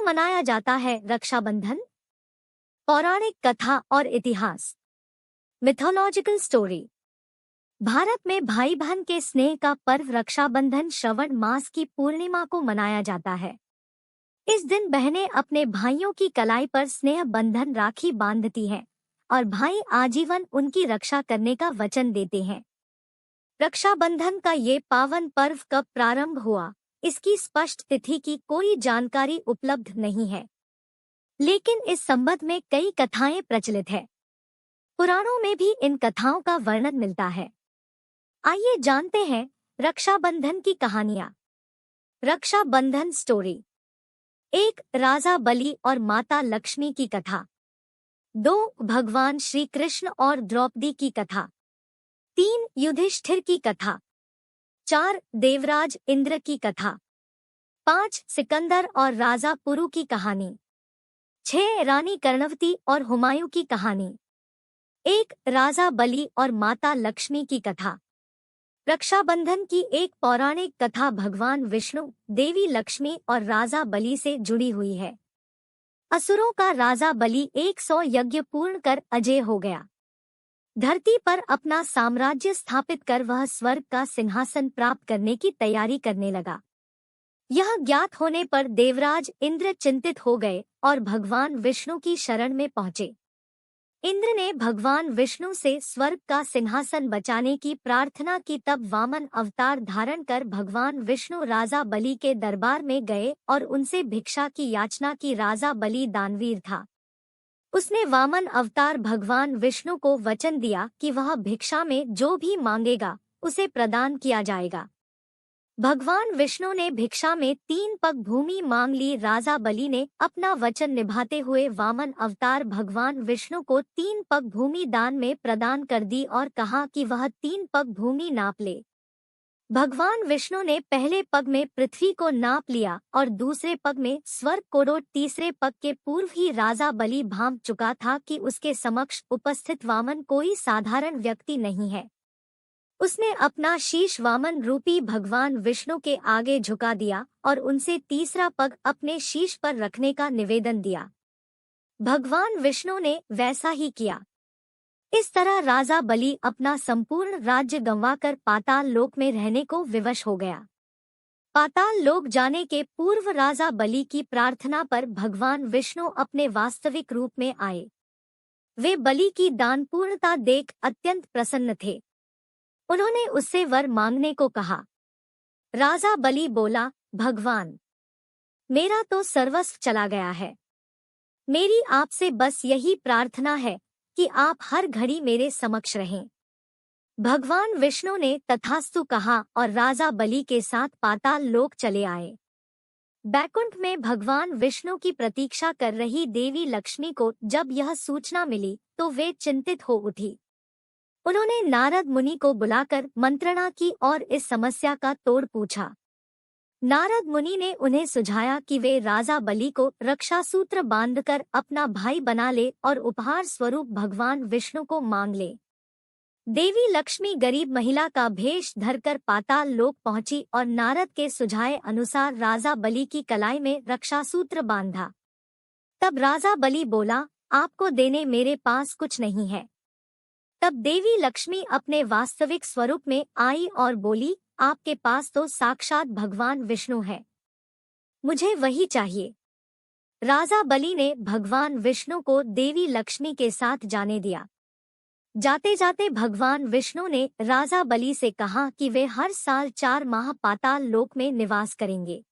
मनाया जाता है रक्षाबंधन? पौराणिक कथा और इतिहास। Mythological story. भारत में भाई बहन के स्नेह का पर्व रक्षाबंधन श्रावण मास की पूर्णिमा को मनाया जाता है। इस दिन बहनें अपने भाइयों की कलाई पर स्नेह बंधन राखी बांधती हैं और भाई आजीवन उनकी रक्षा करने का वचन देते हैं। रक्षाबंधन का ये पावन पर्व कब प्रारंभ हुआ, इसकी स्पष्ट तिथि की कोई जानकारी उपलब्ध नहीं है, लेकिन इस संबंध में कई कथाएं प्रचलित है। पुराणों में भी इन कथाओं का वर्णन मिलता है। आइए जानते हैं रक्षाबंधन की कहानियां। रक्षाबंधन स्टोरी। 1. राजा बलि और माता लक्ष्मी की कथा। 2. भगवान श्री कृष्ण और द्रौपदी की कथा। 3. युधिष्ठिर की कथा। 4. देवराज इंद्र की कथा। 5. सिकंदर और राजा पुरु की कहानी। 6. रानी कर्णवती और हुमायूं की कहानी। 1. राजा बलि और माता लक्ष्मी की कथा। रक्षाबंधन की एक पौराणिक कथा भगवान विष्णु, देवी लक्ष्मी और राजा बलि से जुड़ी हुई है। असुरों का राजा बलि 100 यज्ञ पूर्ण कर अजय हो गया। धरती पर अपना साम्राज्य स्थापित कर वह स्वर्ग का सिंहासन प्राप्त करने की तैयारी करने लगा। यह ज्ञात होने पर देवराज इंद्र चिंतित हो गए और भगवान विष्णु की शरण में पहुंचे। इंद्र ने भगवान विष्णु से स्वर्ग का सिंहासन बचाने की प्रार्थना की। तब वामन अवतार धारण कर भगवान विष्णु राजा बलि के दरबार में गए और उनसे भिक्षा की याचना की। राजा बलि दानवीर था। उसने वामन अवतार भगवान विष्णु को वचन दिया कि वह भिक्षा में जो भी मांगेगा उसे प्रदान किया जाएगा। भगवान विष्णु ने भिक्षा में 3 पग भूमि मांग ली। राजा बलि ने अपना वचन निभाते हुए वामन अवतार भगवान विष्णु को 3 पग भूमि दान में प्रदान कर दी और कहा कि वह 3 पग भूमि नाप ले। भगवान विष्णु ने पहले पग में पृथ्वी को नाप लिया और दूसरे पग में स्वर्ग को। तीसरे पग के पूर्व ही राजा बलि भांप चुका था कि उसके समक्ष उपस्थित वामन कोई साधारण व्यक्ति नहीं है। उसने अपना शीश वामन रूपी भगवान विष्णु के आगे झुका दिया और उनसे तीसरा पग अपने शीश पर रखने का निवेदन दिया। भगवान विष्णु ने वैसा ही किया। इस तरह राजा बलि अपना संपूर्ण राज्य गंवाकर पाताल लोक में रहने को विवश हो गया। पाताल लोक जाने के पूर्व राजा बलि की प्रार्थना पर भगवान विष्णु अपने वास्तविक रूप में आए। वे बलि की दानपूर्णता देख अत्यंत प्रसन्न थे। उन्होंने उससे वर मांगने को कहा। राजा बलि बोला, भगवान, मेरा तो सर्वस्व चला गया है। मेरी आपसे बस यही प्रार्थना है कि आप हर घड़ी मेरे समक्ष रहें। भगवान विष्णु ने तथास्तु कहा और राजा बलि के साथ पाताल लोक चले आए। बैकुंठ में भगवान विष्णु की प्रतीक्षा कर रही देवी लक्ष्मी को जब यह सूचना मिली तो वे चिंतित हो उठी। उन्होंने नारद मुनि को बुलाकर मंत्रणा की और इस समस्या का तोड़ पूछा। नारद मुनि ने उन्हें सुझाया कि वे राजा बलि को रक्षा सूत्र बांधकर अपना भाई बना ले और उपहार स्वरूप भगवान विष्णु को मांग ले। देवी लक्ष्मी गरीब महिला का भेष धरकर पाताल लोक पहुंची और नारद के सुझाए अनुसार राजा बलि की कलाई में रक्षा सूत्र बांधा। तब राजा बलि बोला, आपको देने मेरे पास कुछ नहीं है। तब देवी लक्ष्मी अपने वास्तविक स्वरूप में आई और बोली, आपके पास तो साक्षात भगवान विष्णु है, मुझे वही चाहिए। राजा बलि ने भगवान विष्णु को देवी लक्ष्मी के साथ जाने दिया। जाते जाते भगवान विष्णु ने राजा बलि से कहा कि वे हर साल 4 माह पाताल लोक में निवास करेंगे।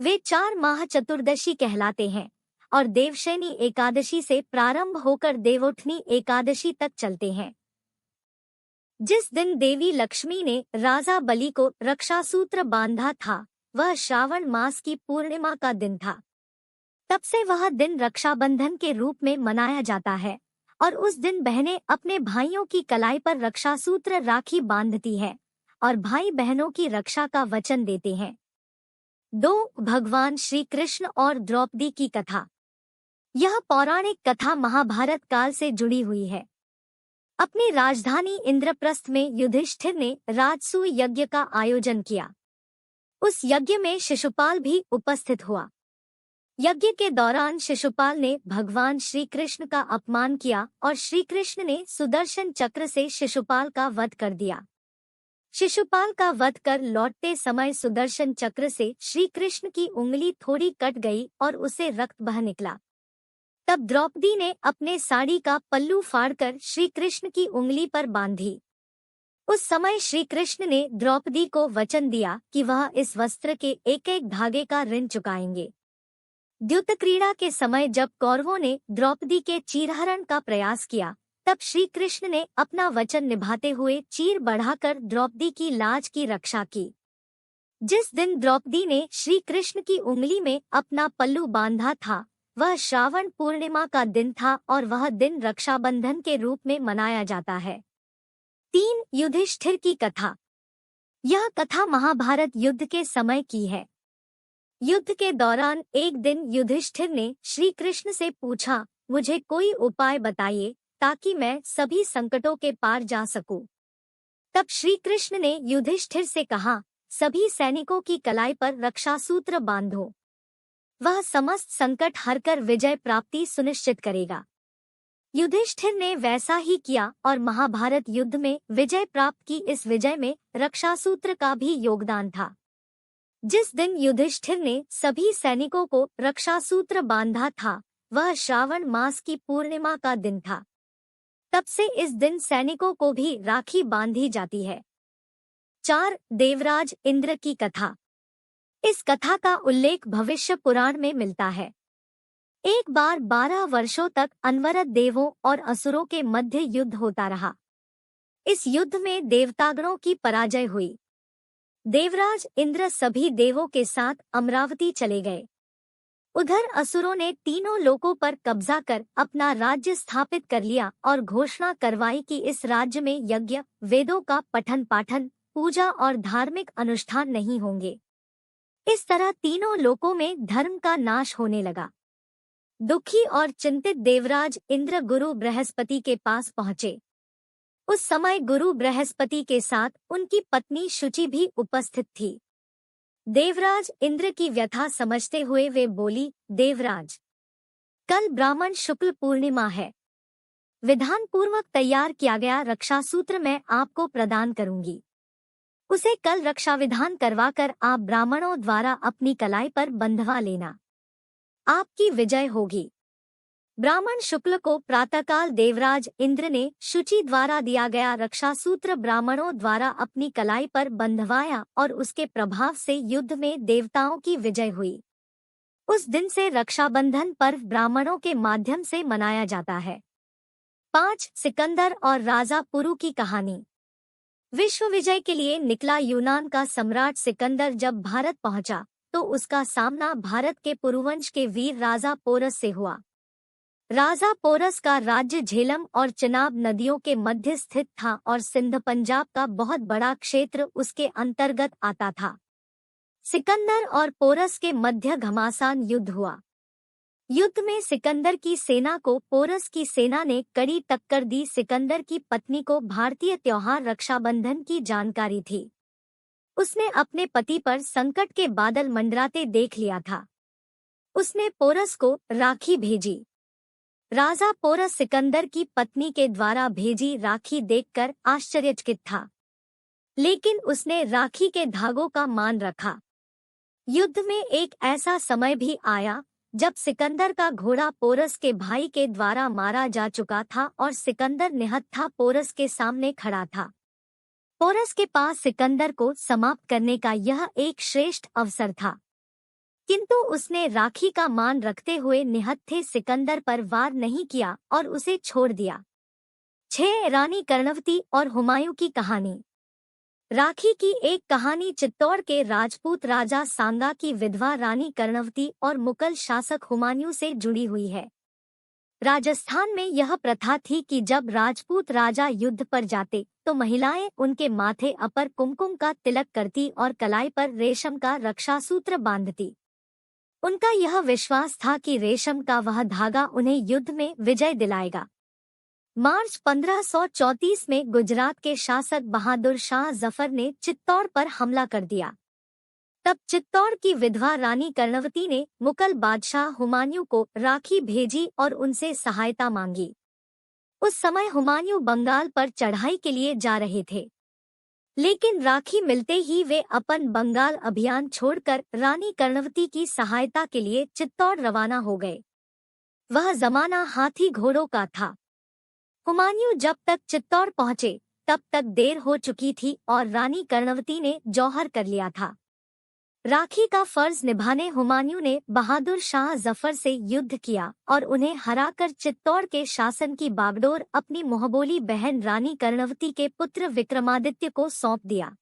वे 4 माह चतुर्दशी कहलाते हैं और देवशयनी एकादशी से प्रारंभ होकर देवोत्थनी एकादशी तक चलते हैं। जिस दिन देवी लक्ष्मी ने राजा बलि को रक्षा सूत्र बांधा था वह श्रावण मास की पूर्णिमा का दिन था। तब से वह दिन रक्षाबंधन के रूप में मनाया जाता है और उस दिन बहनें अपने भाइयों की कलाई पर रक्षा सूत्र राखी बांधती है और भाई बहनों की रक्षा का वचन देते हैं। 2. भगवान श्री कृष्ण और द्रौपदी की कथा। यह पौराणिक कथा महाभारत काल से जुड़ी हुई है। अपनी राजधानी इंद्रप्रस्थ में युधिष्ठिर ने राजसूय यज्ञ का आयोजन किया। उस यज्ञ में शिशुपाल भी उपस्थित हुआ। यज्ञ के दौरान शिशुपाल ने भगवान श्री कृष्ण का अपमान किया और श्री कृष्ण ने सुदर्शन चक्र से शिशुपाल का वध कर दिया। शिशुपाल का वध कर लौटते समय सुदर्शन चक्र से श्री कृष्ण की उंगली थोड़ी कट गई और उसे रक्त बह निकला। तब द्रौपदी ने अपने साड़ी का पल्लू फाड़कर श्री कृष्ण की उंगली पर बांधी। उस समय श्री कृष्ण ने द्रौपदी को वचन दिया कि वह इस वस्त्र के एक एक धागे का ऋण चुकाएंगे। द्युत क्रीड़ा के समय जब कौरवों ने द्रौपदी के चीरहरण का प्रयास किया, तब श्री कृष्ण ने अपना वचन निभाते हुए चीर बढ़ाकर द्रौपदी की लाज की रक्षा की। जिस दिन द्रौपदी ने श्री कृष्ण की उंगली में अपना पल्लू बांधा था, वह श्रावण पूर्णिमा का दिन था और वह दिन रक्षाबंधन के रूप में मनाया जाता है। 3. युधिष्ठिर की कथा। यह कथा महाभारत युद्ध के समय की है। युद्ध के दौरान एक दिन युधिष्ठिर ने श्री कृष्ण से पूछा, मुझे कोई उपाय बताइए ताकि मैं सभी संकटों के पार जा सकूं। तब श्री कृष्ण ने युधिष्ठिर से कहा, सभी सैनिकों की कलाई पर रक्षासूत्र बांधो। वह समस्त संकट हरकर विजय प्राप्ति सुनिश्चित करेगा। युधिष्ठिर ने वैसा ही किया और महाभारत युद्ध में विजय प्राप्त की। इस विजय में रक्षासूत्र का भी योगदान था। जिस दिन युधिष्ठिर ने सभी सैनिकों को रक्षासूत्र बांधा था, वह श्रावण मास की पूर्णिमा का दिन था। तब से इस दिन सैनिकों को भी राखी बांधी जाती है। 4. देवराज इंद्र की कथा। इस कथा का उल्लेख भविष्य पुराण में मिलता है। एक बार 12 वर्षों तक अनवरत देवों और असुरों के मध्य युद्ध होता रहा। इस युद्ध में देवतागणों की पराजय हुई। देवराज इंद्र सभी देवों के साथ अमरावती चले गए। उधर असुरों ने तीनों लोकों पर कब्जा कर अपना राज्य स्थापित कर लिया और घोषणा करवाई कि इस राज्य में यज्ञ, वेदों का पठन पाठन, पूजा और धार्मिक अनुष्ठान नहीं होंगे। इस तरह तीनों लोकों में धर्म का नाश होने लगा। दुखी और चिंतित देवराज इंद्र गुरु बृहस्पति के पास पहुंचे। उस समय गुरु बृहस्पति के साथ उनकी पत्नी शुचि भी उपस्थित थी। देवराज इंद्र की व्यथा समझते हुए वे बोली, देवराज, कल ब्राह्मण शुक्ल पूर्णिमा है। विधान पूर्वक तैयार किया गया रक्षासूत्र मैं आपको प्रदान करूंगी। उसे कल रक्षा विधान करवाकर आप ब्राह्मणों द्वारा अपनी कलाई पर बंधवा लेना। आपकी विजय होगी। ब्राह्मण शुक्ल को प्रातःकाल देवराज इंद्र ने शुचि द्वारा दिया गया रक्षासूत्र ब्राह्मणों द्वारा अपनी कलाई पर बंधवाया और उसके प्रभाव से युद्ध में देवताओं की विजय हुई। उस दिन से रक्षाबंधन पर्व ब्राह्मणों के माध्यम से मनाया जाता है। 5. सिकंदर और राजा पुरु की कहानी। विश्व विजय के लिए निकला यूनान का सम्राट सिकंदर जब भारत पहुंचा, तो उसका सामना भारत के पुरुवंश के वीर राजा पोरस से हुआ। राजा पोरस का राज्य झेलम और चिनाब नदियों के मध्य स्थित था और सिंध पंजाब का बहुत बड़ा क्षेत्र उसके अंतर्गत आता था। सिकंदर और पोरस के मध्य घमासान युद्ध हुआ। युद्ध में सिकंदर की सेना को पोरस की सेना ने कड़ी टक्कर दी। सिकंदर की पत्नी को भारतीय त्योहार रक्षाबंधन की जानकारी थी। उसने अपने पति पर संकट के बादल मंडराते देख लिया था। उसने पोरस को राखी भेजी। राजा पोरस सिकंदर की पत्नी के द्वारा भेजी राखी देखकर आश्चर्यचकित था, लेकिन उसने राखी के धागों का मान रखा। युद्ध में एक ऐसा समय भी आया जब सिकंदर का घोड़ा पोरस के भाई के द्वारा मारा जा चुका था और सिकंदर निहत्था पोरस के सामने खड़ा था। पोरस के पास सिकंदर को समाप्त करने का यह एक श्रेष्ठ अवसर था, किंतु उसने राखी का मान रखते हुए निहत्थे सिकंदर पर वार नहीं किया और उसे छोड़ दिया। 6. रानी कर्णवती और हुमायूं की कहानी। राखी की एक कहानी चित्तौड़ के राजपूत राजा सांगा की विधवा रानी कर्णवती और मुगल शासक हुमायूं से जुड़ी हुई है। राजस्थान में यह प्रथा थी कि जब राजपूत राजा युद्ध पर जाते तो महिलाएं उनके माथे अपर कुमकुम का तिलक करती और कलाई पर रेशम का रक्षासूत्र बांधती। उनका यह विश्वास था कि रेशम का वह धागा उन्हें युद्ध में विजय दिलाएगा। मार्च 1534 में गुजरात के शासक बहादुर शाह जफर ने चित्तौड़ पर हमला कर दिया। तब चित्तौड़ की विधवा रानी कर्णवती ने मुगल बादशाह हुमायूं को राखी भेजी और उनसे सहायता मांगी। उस समय हुमायूं बंगाल पर चढ़ाई के लिए जा रहे थे, लेकिन राखी मिलते ही वे अपन बंगाल अभियान छोड़कर रानी कर्णवती की सहायता के लिए चित्तौड़ रवाना हो गए। वह जमाना हाथी घोड़ों का था। हुमायूं जब तक चित्तौड़ पहुंचे तब तक देर हो चुकी थी और रानी कर्णवती ने जौहर कर लिया था। राखी का फर्ज निभाने हुमायूं ने बहादुर शाह जफर से युद्ध किया और उन्हें हराकर चित्तौड़ के शासन की बागडोर अपनी मोहबोली बहन रानी कर्णवती के पुत्र विक्रमादित्य को सौंप दिया।